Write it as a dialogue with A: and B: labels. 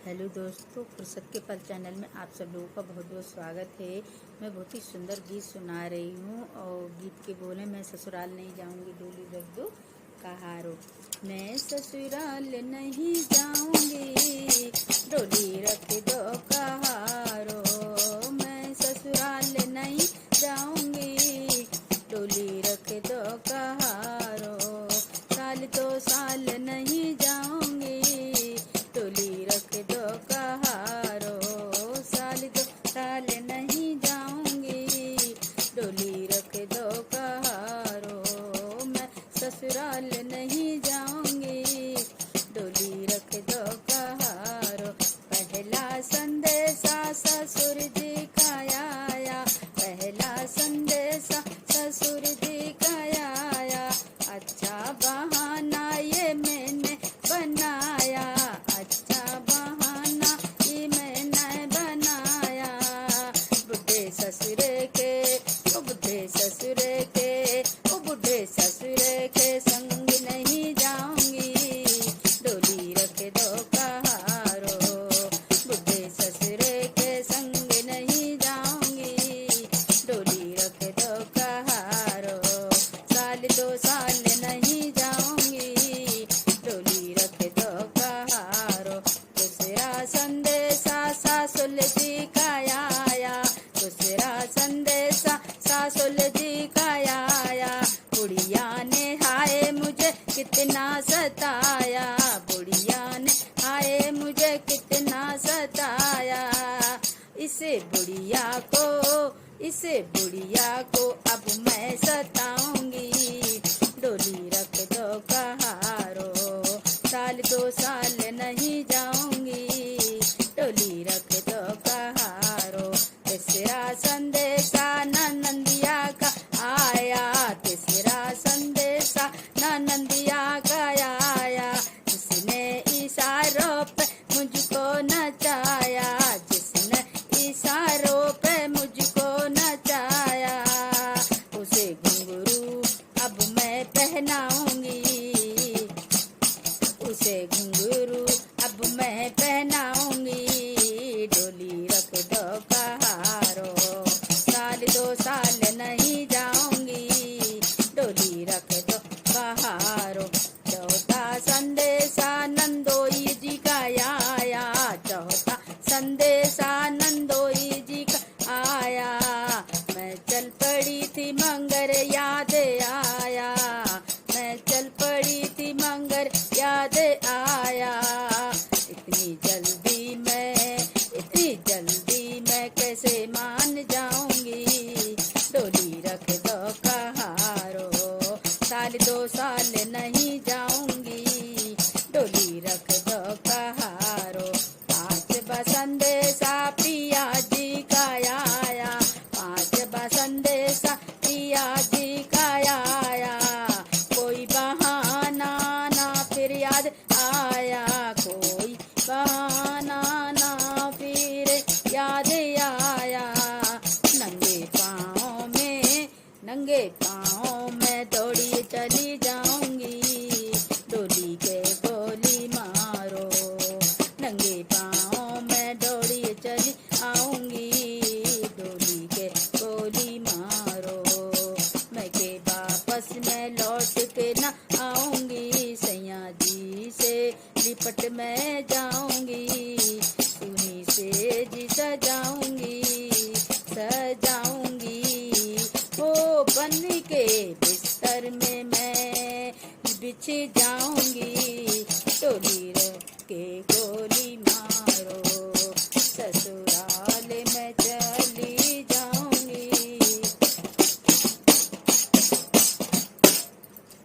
A: Hello दोस्तों, फुर्सत के पल चैनल में आप सब लोगों का बहुत बहुत स्वागत है। मैं बहुत ही सुंदर गीत सुना रही हूँ और गीत के बोले मैं ससुराल नहीं जाऊँगी, डोली रख दो कहारो। मैं ससुराल नहीं जाऊँगी, डोली रख दो कहारो। मैं ससुराल नहीं जाऊँगी, डोली रख दो कहारो। साल 2 साल नहीं जाऊँगी, डोली रख दो कहारो। साल 2 साल नहीं जाऊँगी, डोली रख दो कहारो। मैं ससुराल नहीं जाऊँगी, डोली रख दो कहारो। पहला संदेशा ससुर जी का आया, पहला संदेशा ससुर जी का आया। अच्छा बहाना ये मैंने बनाया, अच्छा बहाना ये मैंने बनाया। बुढ़े ससुरे के, ओ बुढ़े ससुरे के, ओ बुढ़े ससुरे के संग नहीं जाऊंगी, डोली रख दो कहारो। बुढ़े ससुरे के संग नहीं जाऊंगी, डोली रख दो कहारो। साल 2 साल नहीं जाऊंगी, डोली रख दो कहारो। दूसरा संदेशा सासुल जी का आया, दूसरा संदेशा सासुल जी का आया। बुढ़िया ने हाय मुझे कितना सताया, बुढ़िया ने हाय मुझे कितना सताया। इसे बुढ़िया को अब मैं सताऊंगी, डोली रख दो कहारो। साल 2 साल नहीं जाऊंगी, डोली रख दो कहारो। तीसरा संदेशा ननंदिया का आया, तीसरा संदेशा ननंदिया का आया। जिसने इशारों पे मुझको नचाया, जिसने इशारों पे मुझको नचाया। उसे घुंघरू अब मैं पहनाऊंगी, उसे घुंघरू अब मैं पहनाऊंगी, डोली रख दो कहारो। साल 2 साल नहीं जाऊंगी, डोली रख दो कहारो। चौथा संदेशा नंदोई जी का आया, चौथा संदेशा नंदोई जी का आया। मैं चल पड़ी थी मंगर याद आया, मैं चल पड़ी थी मंगर याद आया। इतनी जल्दी मैं कैसे मान जाऊंगी, डोली रख दो कहारो। साल 2 साल नहीं जाऊंगी, डोली रख दो कहारो। 5वां संदेशा पिया जी का आया, 5वां संदेशा पिया जी का आया। कोई बहाना ना फिर याद आया, कोई बहाना ना फिर याद आया। नंगे पाँव में दौड़ी चली जाऊंगी, डोली के गोली मारो। नंगे पाँव में दौड़ी चली आऊंगी, डोली के गोली मारो। मैं के वापस में लौट के न आऊंगी, सैया जी से लिपट में जाऊंगी। उन्हीं से जी सजाऊंगी, ओ बन के बिस्तर में मैं बिछ जाऊंगी, डोली रख के गोली मारो। ससुराल